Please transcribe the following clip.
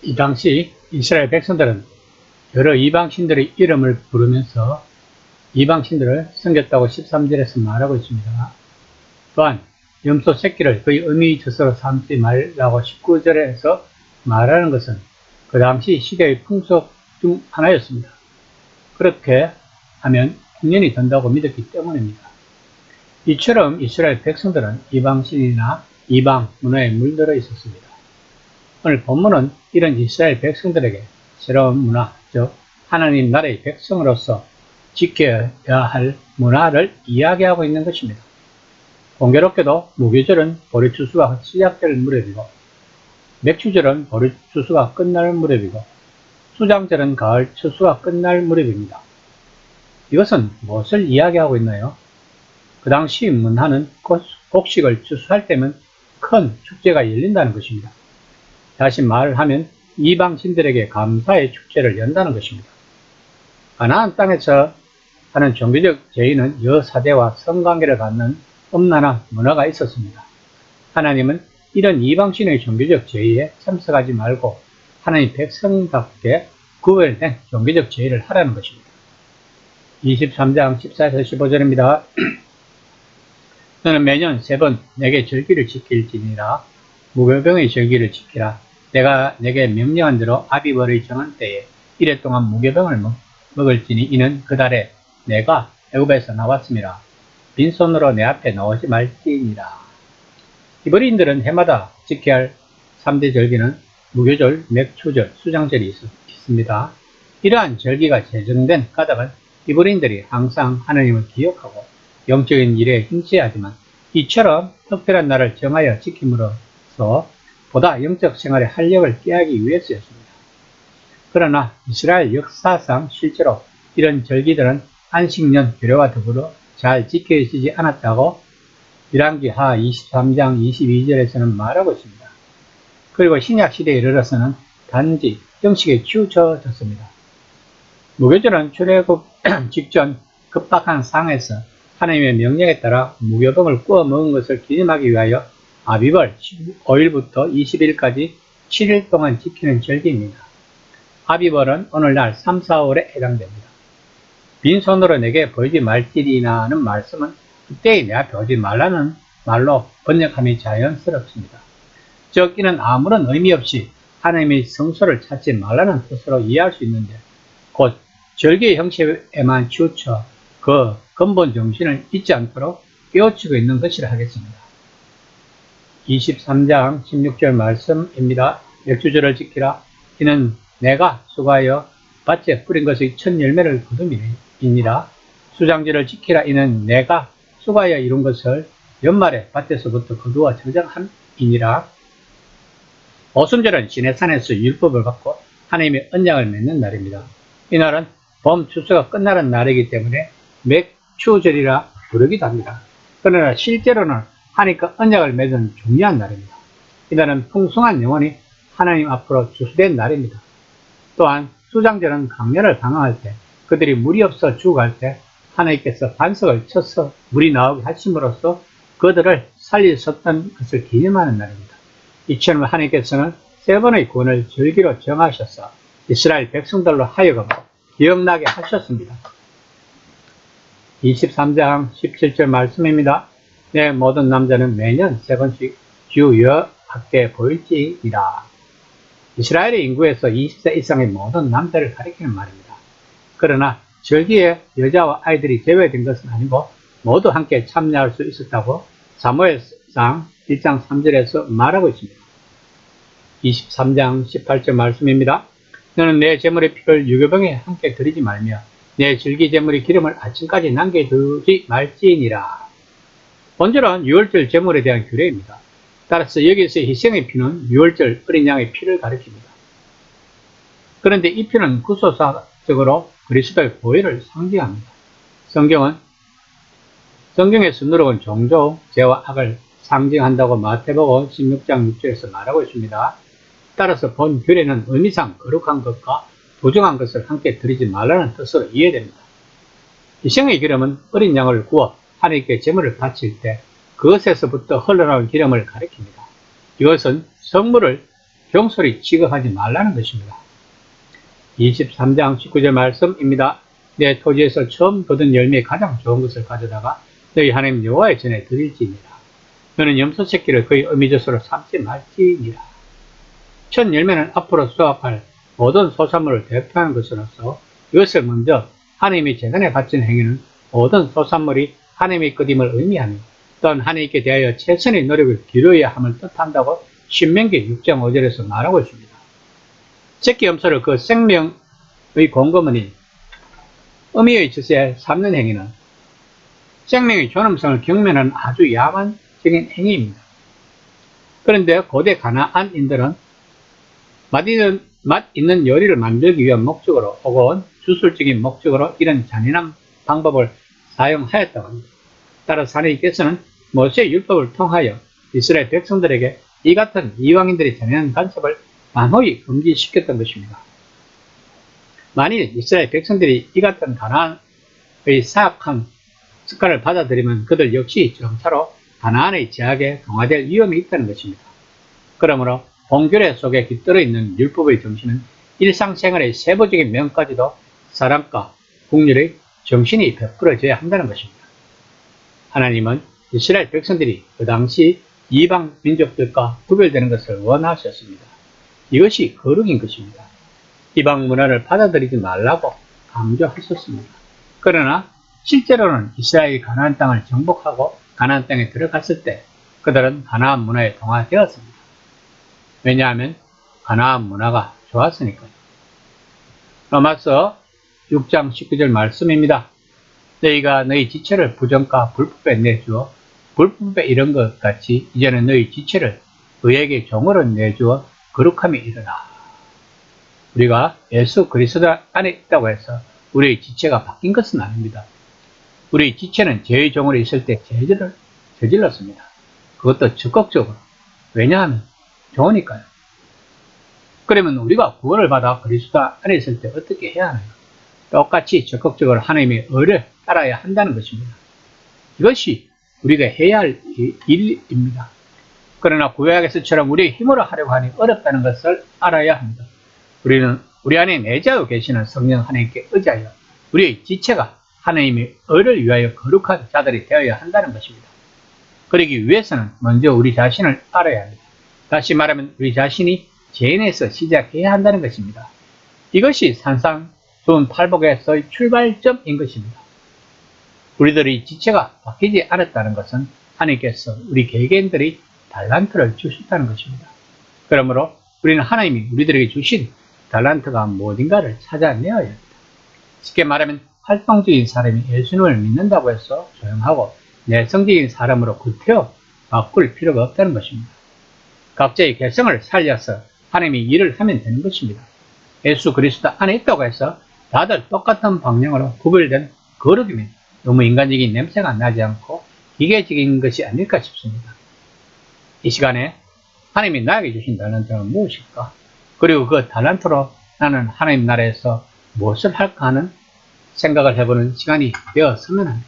이 당시 이스라엘 백성들은 여러 이방신들의 이름을 부르면서 이방신들을 섬겼다고 13절에서 말하고 있습니다. 또한 염소 새끼를 그의 어미의 젖으로 삼지 말라고 19절에서 말하는 것은 그 당시 시대의 풍속 중 하나였습니다. 그렇게 하면 풍년이 된다고 믿었기 때문입니다. 이처럼 이스라엘 백성들은 이방신이나 이방 문화에 물들어 있었습니다. 오늘 본문은 이런 이스라엘 백성들에게 새로운 문화, 즉 하나님 나라의 백성으로서 지켜야 할 문화를 이야기하고 있는 것입니다. 공교롭게도 무교절은 보리 추수가 시작될 무렵이고, 맥추절은 보리 추수가 끝날 무렵이고, 수장절은 가을 추수가 끝날 무렵입니다. 이것은 무엇을 이야기하고 있나요? 그 당시 문화는 곡식을 추수할 때면 큰 축제가 열린다는 것입니다. 다시 말하면 이방신들에게 감사의 축제를 연다는 것입니다. 가나안 땅에서 하는 종교적 제의는 여사대와 성관계를 갖는 엄란한 문화가 있었습니다. 하나님은 이런 이방신의 종교적 제의에 참석하지 말고 하나님 백성답게 구별된 종교적 제의를 하라는 것입니다. 23장 14에서 15절입니다. 너는 매년 3번 내게 절기를 지킬지니라. 무교병의 절기를 지키라. 내가 내게 명령한 대로 아비벌의 정한 때에 이래 동안 무교병을 먹을지니 이는 그 달에 내가 애굽에서 나왔음이라. 빈손으로 내 앞에 나오지 말지니라. 히브리인들은 해마다 지켜야 할 3대 절기는 무교절, 맥추절, 수장절이 있습니다. 이러한 절기가 제정된 까닭은 히브리인들이 항상 하나님을 기억하고 영적인 일에 힘써야하지만 이처럼 특별한 날을 정하여 지킴으로써 보다 영적 생활의 활력을 깨하기 위해서였습니다. 그러나 이스라엘 역사상 실제로 이런 절기들은 안식년 규례와 더불어 잘 지켜지지 않았다고 열왕기하 23장 22절에서는 말하고 있습니다. 그리고 신약시대에 이르러서는 단지 형식에 치우쳐졌습니다. 무교절은 출애굽 직전 급박한 상황에서 하나님의 명령에 따라 무교병을 구워 먹은 것을 기념하기 위하여 아비벌 15일부터 20일까지 7일 동안 지키는 절기입니다. 아비벌은 오늘날 3, 4월에 해당됩니다. 빈손으로 내게 보이지 말지니라는 말씀은 그때에 내 앞에 오지 말라는 말로 번역함이 자연스럽습니다. 즉 이는 아무런 의미 없이 하나님의 성소를 찾지 말라는 뜻으로 이해할 수 있는데 곧 절기의 형식에만 치우쳐 그 근본 정신을 잊지 않도록 깨우치고 있는 것이라 하겠습니다. 23장 16절 말씀입니다. 맥주절을 지키라. 이는 내가 수고하여 밭에 뿌린 것의 첫 열매를 거둠이니라. 수장절을 지키라. 이는 내가 수고하여 이룬 것을 연말에 밭에서부터 거두어 저장함이니라. 오순절은 시내산에서 율법을 받고 하나님의 언약을 맺는 날입니다. 이날은 봄 추수가 끝나는 날이기 때문에 맥추절이라 부르기도 합니다. 그러나 실제로는 하나님과 언약을 맺은 중요한 날입니다. 이날은 풍성한 영혼이 하나님 앞으로 추수된 날입니다. 또한 수장절은 강렬을 당할 때 그들이 물이 없어 죽어갈 때 하나님께서 반석을 쳐서 물이 나오게 하심으로써 그들을 살리셨던 것을 기념하는 날입니다. 이처럼 하나님께서는 3번의 구원을 절기로 정하셔서 이스라엘 백성들로 하여금 기억나게 하셨습니다. 23장 17절 말씀입니다. 내 모든 남자는 매년 3번씩 주 여호와께 보일지니라. 이스라엘의 인구에서 20세 이상의 모든 남자를 가리키는 말입니다. 그러나 절기에 여자와 아이들이 제외된 것은 아니고 모두 함께 참여할 수 있었다고 사무엘상 1장 3절에서 말하고 있습니다. 23장 18절 말씀입니다. 너는 내 제물의 피를 유교병에 함께 드리지 말며 내 절기 제물의 기름을 아침까지 남겨두지 말지니라. 본절은 유월절 제물에 대한 규례입니다. 따라서 여기서 희생의 피는 유월절 어린 양의 피를 가리킵니다. 그런데 이 피는 구속사적으로 그리스도의 보혈을 상징합니다. 성경에서 누룩은 종종 죄와 악을 상징한다고 마태복음 16장 6절에서 말하고 있습니다. 따라서 본 규례는 의미상 거룩한 것과 부정한 것을 함께 드리지 말라는 뜻으로 이해됩니다. 희생의 기름은 어린 양을 구워 하나님께 제물을 바칠 때 그것에서부터 흘러나온 기름을 가리킵니다. 이것은 성물을 병소리 취급하지 말라는 것입니다. 23장 19절 말씀입니다. 내 토지에서 처음 거둔 열매의 가장 좋은 것을 가져다가 너희 하나님 여호와의 전에 드릴지니라. 너는 염소 새끼를 그의 어미젖으로 삼지 말지니라. 첫 열매는 앞으로 수확할 모든 소산물을 대표하는 것으로서 이것을 먼저 하나님의 재단에 바친 행위는 모든 소산물이 하나님의 것임을 의미하며 또한 하나님께 대하여 최선의 노력을 기울여야 함을 뜻한다고 신명기 6장 5절에서 말하고 있습니다. 새끼 염소를 그 생명의 공급원인 어미의 젖에 삼는 행위는 생명의 존엄성을 경멸하는 아주 야만적인 행위입니다. 그런데 고대 가나안인들은 맛 있는 요리를 만들기 위한 목적으로 혹은 주술적인 목적으로 이런 잔인한 방법을 사용하였다고 합니다. 따라서 하나님께서는 모세의 율법을 통하여 이스라엘 백성들에게 이 같은 이방인들의 잔인한 간섭을 만호히 금지시켰던 것입니다. 만일 이스라엘 백성들이 이 같은 가나안의 사악한 습관을 받아들이면 그들 역시 점차로 가나안의 제약에 동화될 위험이 있다는 것입니다. 그러므로 홍교례 속에 깃들어 있는 율법의 정신은 일상생활의 세부적인 면까지도 사랑과 국률의 정신이 베풀어져야 한다는 것입니다. 하나님은 이스라엘 백성들이 그 당시 이방 민족들과 구별되는 것을 원하셨습니다. 이것이 거룩인 것입니다. 이방 문화를 받아들이지 말라고 강조하셨습니다. 그러나 실제로는 이스라엘이 가나안 땅을 정복하고 가나안 땅에 들어갔을 때 그들은 가나안 문화에 동화되었습니다. 왜냐하면 가나안 문화가 좋았으니까요. 로마서 6장 19절 말씀입니다. 너희가 너희 지체를 부정과 불법에 내주어 불법에 이른 것 같이 이제는 너희 지체를 의에게 종으로 내주어 거룩함이 일어나. 우리가 예수 그리스도 안에 있다고 해서 우리의 지체가 바뀐 것은 아닙니다. 우리의 지체는 죄의 종으로 있을 때 죄를 저질렀습니다. 그것도 적극적으로. 왜냐하면 좋으니까요. 그러면 우리가 구원을 받아 그리스도 안에 있을 때 어떻게 해야 하나요? 똑같이 적극적으로 하나님의 의를 따라야 한다는 것입니다. 이것이 우리가 해야 할 일입니다. 그러나 구약에서처럼 우리의 힘으로 하려고 하니 어렵다는 것을 알아야 합니다. 우리는 우리 안에 내재하고 계시는 성령 하나님께 의지하여 우리의 지체가 하나님의 의를 위하여 거룩한 자들이 되어야 한다는 것입니다. 그러기 위해서는 먼저 우리 자신을 알아야 합니다. 다시 말하면 우리 자신이 죄인에서 시작해야 한다는 것입니다. 이것이 산상수훈 팔복에서의 출발점인 것입니다. 우리들의 지체가 바뀌지 않았다는 것은 하나님께서 우리 개개인들이 달란트를 주셨다는 것입니다. 그러므로 우리는 하나님이 우리들에게 주신 달란트가 무엇인가를 찾아내어야 합니다. 쉽게 말하면 활동적인 사람이 예수님을 믿는다고 해서 조용하고 내성적인 사람으로 구태여 바꿀 필요가 없다는 것입니다. 각자의 개성을 살려서 하나님이 일을 하면 되는 것입니다. 예수 그리스도 안에 있다고 해서 다들 똑같은 방향으로 구별된 거룩이면 너무 인간적인 냄새가 나지 않고 기계적인 것이 아닐까 싶습니다. 이 시간에 하나님이 나에게 주신 달란트는 무엇일까? 그리고 그 달란트로 나는 하나님 나라에서 무엇을 할까 하는 생각을 해보는 시간이 되었으면 합니다.